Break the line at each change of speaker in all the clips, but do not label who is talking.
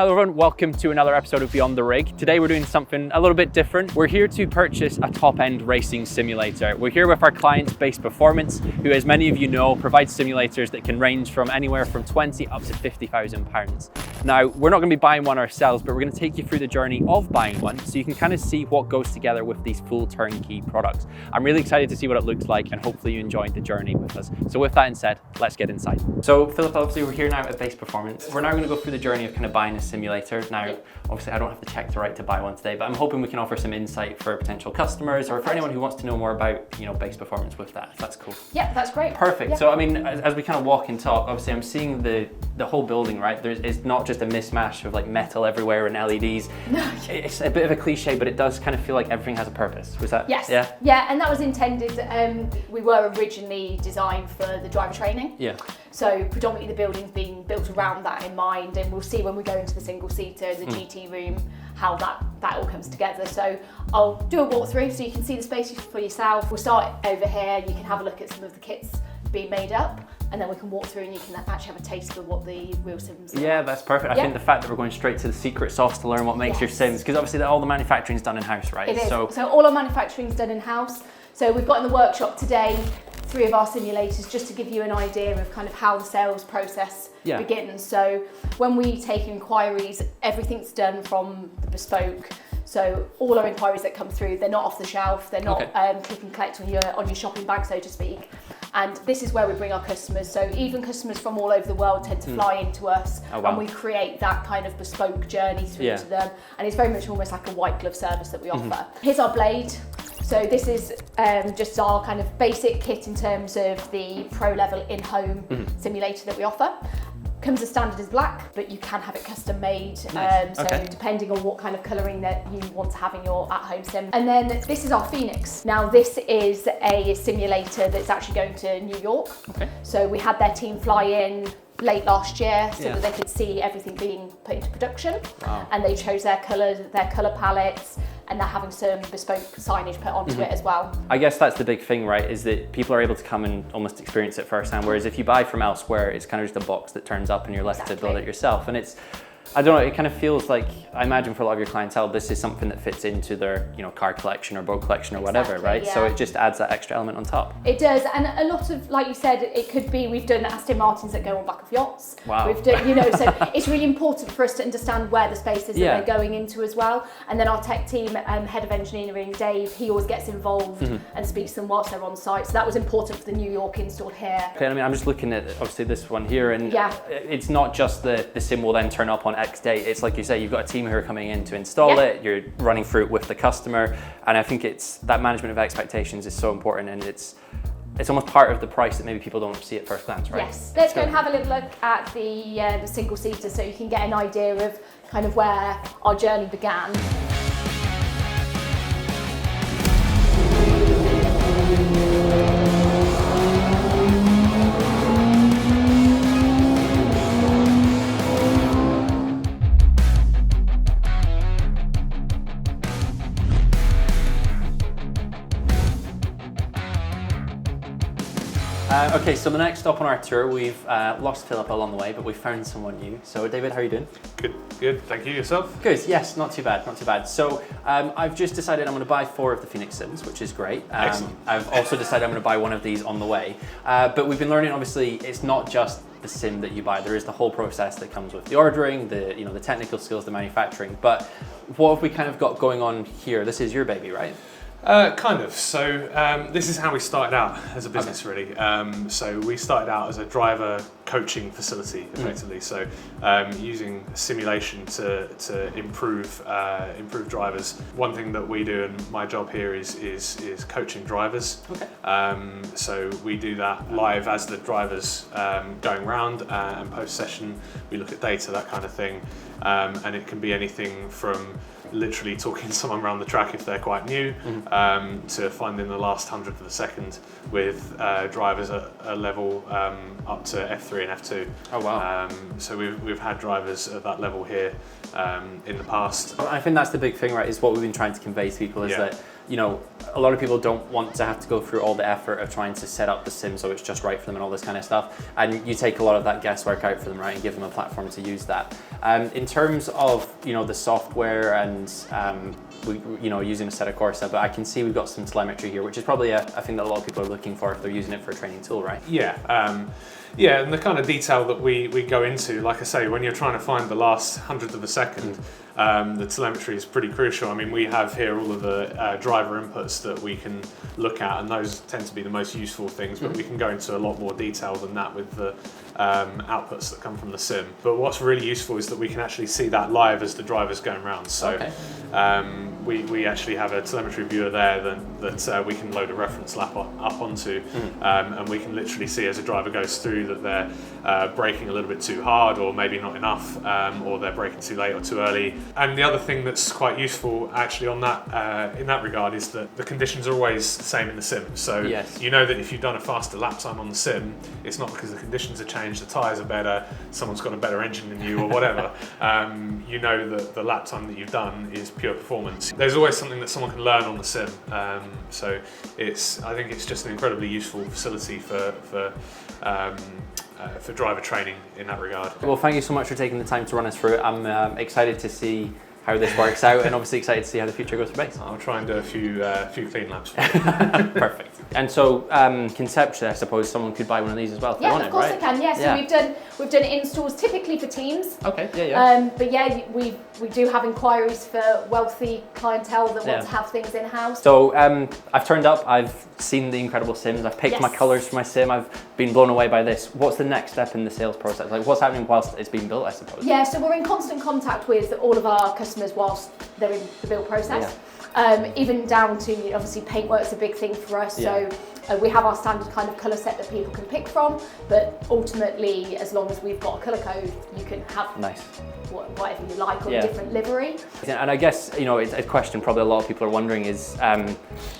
Hello everyone, welcome to another episode of Beyond the Rig. Today we're doing something a little bit different. We're here to purchase a top-end racing simulator. We're here with our client, Base Performance, who, as many of you know, provides simulators that can range from anywhere from 20 up to £50,000. Now, we're not going to be buying one ourselves, but we're going to take you through the journey of buying one so you can kind of see what goes together with these full turnkey products. I'm really excited to see what it looks like, and hopefully you enjoyed the journey with us. So with that said, let's get inside. So Philip, obviously we're here now at Base Performance. We're now going to go through the journey of kind of buying a simulator. Now, obviously I don't have to check the right to buy one today, but I'm hoping we can offer some insight for potential customers or for anyone who wants to know more about, Base Performance with that, if that's cool.
Yeah, that's great.
Perfect.
Yeah.
So I mean, as we kind of walk and talk, obviously I'm seeing the whole building, right? It's not just a mismatch of like metal everywhere and LEDs. No. It's a bit of a cliche, but it does kind of feel like everything has a purpose. Was that?
Yes.
Yeah.
Yeah, and that was intended. We were originally designed for the driver training.
Yeah.
So predominantly the building's being built around that in mind, and we'll see when we go into the single seater, the GT room, how that all comes together. So I'll do a walkthrough so you can see the space for yourself. We'll start over here. You can have a look at some of the kits being made up, and then we can walk through and you can actually have a taste of what the real sims are.
Yeah, that's perfect. I think the fact that we're going straight to the secret sauce to learn what makes your sims, because obviously all the manufacturing is done in-house, right?
It is. So all our manufacturing is done in-house. So we've got in the workshop today 3 of our simulators, just to give you an idea of kind of how the sales process begins. So when we take inquiries, everything's done from the bespoke. So all our inquiries that come through, they're not off the shelf, they're not click and collect on your shopping bag, so to speak. And this is where we bring our customers. So even customers from all over the world tend to fly into us, and we create that kind of bespoke journey through to them. And it's very much almost like a white glove service that we offer. Here's our blade. So this is just our kind of basic kit in terms of the pro level in-home simulator that we offer. Comes as standard as black, but you can have it custom made.
Nice.
So depending on what kind of colouring that you want to have in your at-home sim. And then this is our Phoenix. Now this is a simulator that's actually going to New York. Okay. So we had their team fly in late last year so that they could see everything being put into production. Wow. And they chose their colours, their colour palettes, and they're having some bespoke signage put onto it as well. I guess that's the big thing, right, is that people are able to come and almost experience it firsthand, whereas if you buy from elsewhere, it's kind of just a box that turns up and you're left to build it yourself. And it's, I don't know, it kind of feels like, I imagine for a lot of your clientele, this is something that fits into their, car collection or boat collection or whatever, right? Yeah. So it just adds that extra element on top. It does, and a lot of, like you said, it could be, we've done Aston Martins that go on back of yachts. Wow. We've done, so it's really important for us to understand where the spaces that they're going into as well. And then our tech team, head of engineering, Dave, he always gets involved and speaks to them whilst they're on site. So that was important for the New York install here. Okay, I mean, I'm just looking at, obviously, this one here, and it's not just the sim will then turn up on X day. It's like you say, you've got a team who are coming in to install it, you're running through it with the customer, and I think it's that management of expectations is so important, and it's almost part of the price that maybe people don't see at first glance, right? Yes. Let's go and have a little look at the single seater so you can get an idea of kind of where our journey began. Okay, so the next stop on our tour, we've lost Philip along the way, but we found someone new. So David, how are you doing?
Good, thank you. Yourself?
Good, yes, not too bad. So I've just decided I'm going to buy 4 of the Phoenix Sims, which is great.
Excellent.
I've also decided I'm going to buy one of these on the way. But we've been learning, obviously, it's not just the sim that you buy. There is the whole process that comes with the ordering, the technical skills, the manufacturing. But what have we kind of got going on here? This is your baby, right?
Kind of. So this is how we started out as a business, really. So we started out as a driver coaching facility, effectively. So using simulation to improve drivers. One thing that we do, and my job here is coaching drivers. Okay. So we do that live as the drivers going round, and post session we look at data, that kind of thing, and it can be anything from literally talking to someone around the track if they're quite new, to finding the last 100th of a second with drivers at a level up to F3 and F2. Oh wow! So we've had drivers at that level here in the past.
I think that's the big thing, right? Is what we've been trying to convey to people is that you know, a lot of people don't want to have to go through all the effort of trying to set up the sim so it's just right for them and all this kind of stuff. And you take a lot of that guesswork out for them, right, and give them a platform to use that. In terms of, you know, the software and using a set of Corsa, but I can see we've got some telemetry here, which is probably a thing that a lot of people are looking for if they're using it for a training tool, right?
Yeah, and the kind of detail that we go into, like I say, when you're trying to find the last hundredth of a second, the telemetry is pretty crucial. I mean, we have here all of the driver inputs that we can look at, and those tend to be the most useful things, but we can go into a lot more detail than that with the outputs that come from the sim. But what's really useful is that we can actually see that live as the driver's going around. So we actually have a telemetry viewer there that we can load a reference lap up onto, and we can literally see as a driver goes through that they're braking a little bit too hard, or maybe not enough, or they're braking too late or too early. And the other thing that's quite useful actually on that in that regard is that the conditions are always the same in the sim. So you know that if you've done a faster lap time on the sim, it's not because the conditions have changed, the tyres are better, someone's got a better engine than you or whatever. You know that the lap time that you've done is pure performance. There's always something that someone can learn on the sim. So I think it's just an incredibly useful facility for driver training in that regard.
Well, thank you so much for taking the time to run us through it. I'm excited to see how this works out, and obviously excited to see how the future goes for base.
I'll try and do a few clean laps.
Perfect. And so conceptually, I suppose someone could buy one of these as well if they want it, right?
Yeah, of course they can. Yeah, so we've done installs typically for teams.
Okay.
But yeah, we do have inquiries for wealthy clientele that want to have things in house.
So I've turned up. I've seen the incredible sims. I've picked my colours for my sim. I've been blown away by this. What's the next step in the sales process? Like, what's happening whilst it's being built, I suppose?
Yeah, so we're in constant contact with all of our customers whilst they're in the build process. Even down to, obviously, paintwork's a big thing for us. So we have our standard kind of colour set that people can pick from, but ultimately, as long as we've got a colour code, you can have whatever you like or a different livery.
And I guess, you know, it's a question probably a lot of people are wondering is,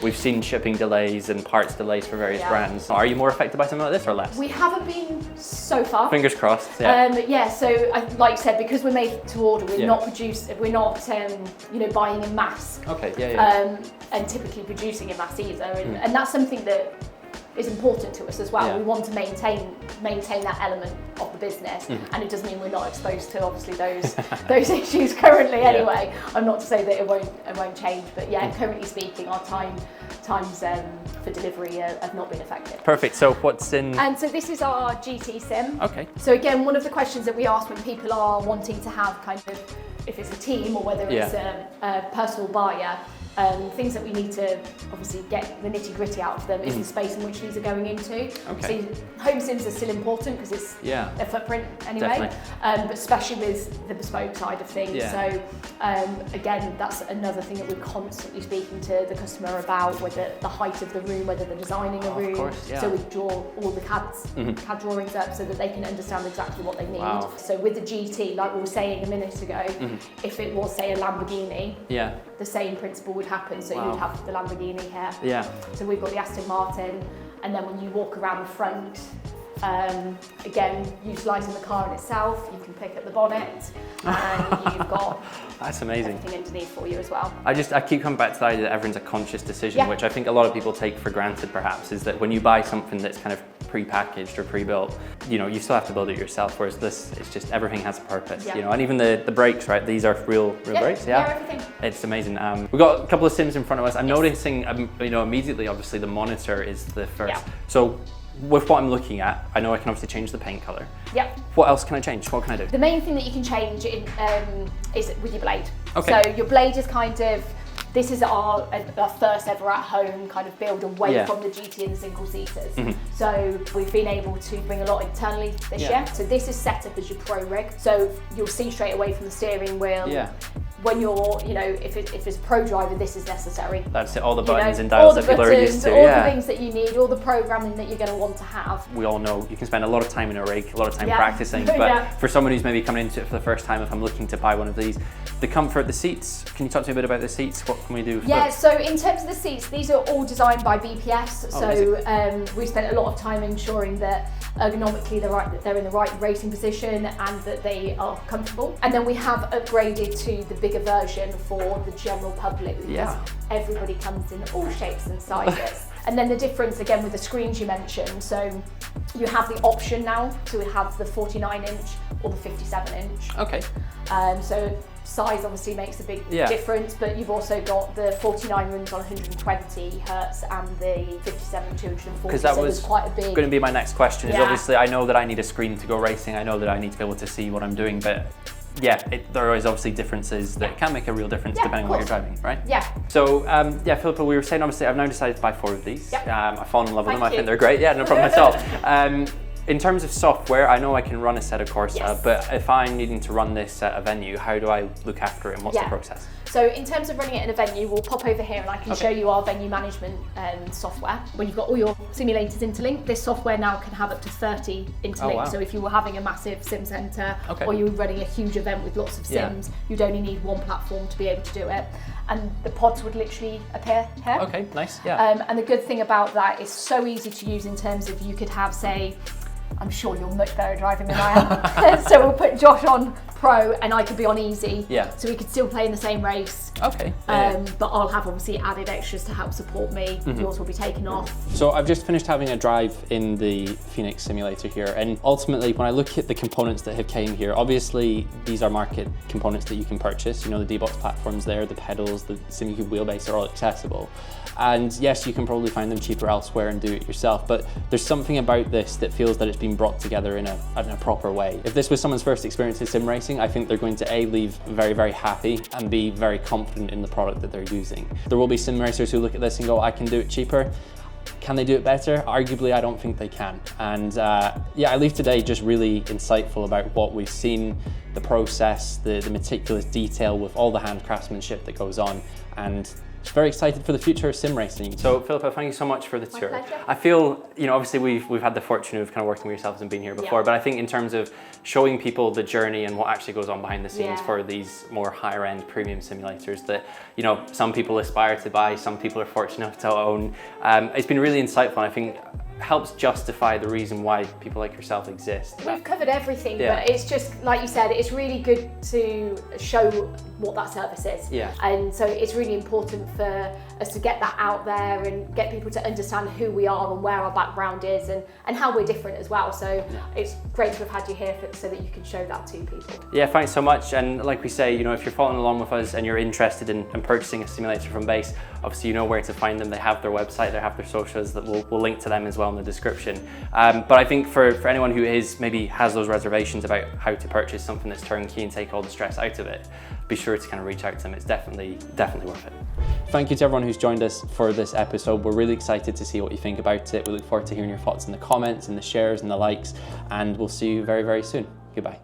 we've seen shipping delays and parts delays for various brands. Are you more affected by something like this or less?
We haven't been so far.
Fingers crossed.
So like you said, because we're made to order, we're not buying in mass. And typically producing in mass either, and that's something that is important to us as well. We want to maintain that element of the business, and it does mean we're not exposed to obviously those issues currently. Anyway, I'm not to say that it won't change, but currently speaking, our times for delivery have not been affected.
Perfect. So what's in?
And so this is our GT sim.
Okay.
So again, one of the questions that we ask when people are wanting to have kind of, if it's a team or whether it's a personal buyer, things that we need to obviously get the nitty gritty out of them is the space in which these are going into. So home sims are still important because it's their footprint anyway, but especially with the bespoke side of things. So again, that's another thing that we're constantly speaking to the customer about, whether the height of the room, whether they're designing a room. So we draw all the CAD drawings up so that they can understand exactly what they need. So with the GT, like we were saying a minute ago, if it was, say, a Lamborghini, the same principle would happen. So you'd have the Lamborghini here. So we've got the Aston Martin, and then when you walk around the front, again, utilising the car in itself, you can pick up the bonnet, and you've got
that's amazing.
Everything underneath for you as well.
I keep coming back to the idea that everyone's a conscious decision, which I think a lot of people take for granted perhaps, is that when you buy something that's kind of pre-packaged or pre-built, you know, you still have to build it yourself, whereas this, it's just everything has a purpose, you know, and even the brakes, right, these are real brakes,
everything.
It's amazing. We've got a couple of sims in front of us. I'm noticing, you know, immediately, obviously the monitor is the first. So with what I'm looking at, I know I can obviously change the paint colour. What else can I change? What can I do?
The main thing that you can change is with your blade.
Okay.
So your blade is kind of, this is our first ever at home kind of build away from the GT and the single seaters. So we've been able to bring a lot internally this year. So this is set up as your pro rig. So you'll see straight away from the steering wheel. When you're, you know, if it's a pro driver, this is necessary.
That's it, all the buttons and dials that people are used to.
All the things that you need, all the programming that you're going to want to have.
We all know you can spend a lot of time in a rig, a lot of time practicing, but for someone who's maybe coming into it for the first time, if I'm looking to buy one of these, the comfort, the seats, can you talk to me a bit about the seats? What can we do?
So in terms of the seats, these are all designed by BPS. We spent a lot of time ensuring that ergonomically they're in the right racing position and that they are comfortable. And then we have upgraded to the bigger version for the general public, because everybody comes in all shapes and sizes. And then the difference again with the screens you mentioned, so you have the option now to have the 49-inch or the 57-inch.
Okay.
So size obviously makes a big difference, but you've also got the 49 runs on 120 hertz and the 57 240.
Because that was
quite a big.
Going to be my next question. Is obviously I know that I need a screen to go racing. I know that I need to be able to see what I'm doing, but there is obviously differences that can make a real difference depending on what you're driving, right?
Yeah.
So, Philippa, we were saying obviously I've now decided to buy 4 of these. I've fallen in love with them. I think they're great. Yeah, no problem at all. In terms of software, I know I can run a set of Corsa, but if I'm needing to run this at a venue, how do I look after it and what's the process?
So in terms of running it in a venue, we'll pop over here and I can show you our venue management software. When you've got all your simulators interlinked, this software now can have up to 30 interlinked. So if you were having a massive sim centre or you were running a huge event with lots of sims, you'd only need one platform to be able to do it. And the pods would literally appear here.
Okay, nice, yeah.
And the good thing about that is so easy to use in terms of you could have, say, I'm sure you're much better at driving than I am. So we'll put Josh on Pro and I could be on Easy.
Yeah.
So we could still play in the same race.
Okay.
But I'll have obviously added extras to help support me. Yours will be taken off.
So I've just finished having a drive in the Phoenix simulator here, and ultimately when I look at the components that have came here, obviously these are market components that you can purchase. You know, the D-Box platforms there, the pedals, the SimuCube wheelbase are all accessible. And yes, you can probably find them cheaper elsewhere and do it yourself, but there's something about this that feels that it's been brought together in a proper way. If this was someone's first experience with sim racing, I think they're going to A, leave very, very happy, and B, very confident in the product that they're using. There will be sim racers who look at this and go, I can do it cheaper. Can they do it better? Arguably, I don't think they can. And I leave today just really insightful about what we've seen, the process, the meticulous detail with all the hand craftsmanship that goes on, and just very excited for the future of sim racing. So Philippa, thank you so much for the tour.
My pleasure.
I feel, obviously we've had the fortune of kind of working with yourselves and being here before, but I think in terms of showing people the journey and what actually goes on behind the scenes for these more higher end premium simulators that, some people aspire to buy, some people are fortunate enough to own. It's been really insightful, and I think helps justify the reason why people like yourself exist.
We've covered everything, but it's just, like you said, it's really good to show what that service is.
Yeah.
And so it's really important for us to get that out there and get people to understand who we are and where our background is and how we're different as well. So it's great to have had you here so that you can show that to people.
Yeah, thanks so much. And like we say, if you're following along with us and you're interested in purchasing a simulator from Base, obviously you know where to find them. They have their website, they have their socials that we'll link to them as well in the description. But I think for anyone who maybe has those reservations about how to purchase something that's turnkey and take all the stress out of it, be sure to kind of reach out to them. It's definitely worth it. Thank you to everyone who's joined us for this episode. We're really excited to see what you think about it. We look forward to hearing your thoughts in the comments and the shares and the likes, and we'll see you very, very soon. Goodbye.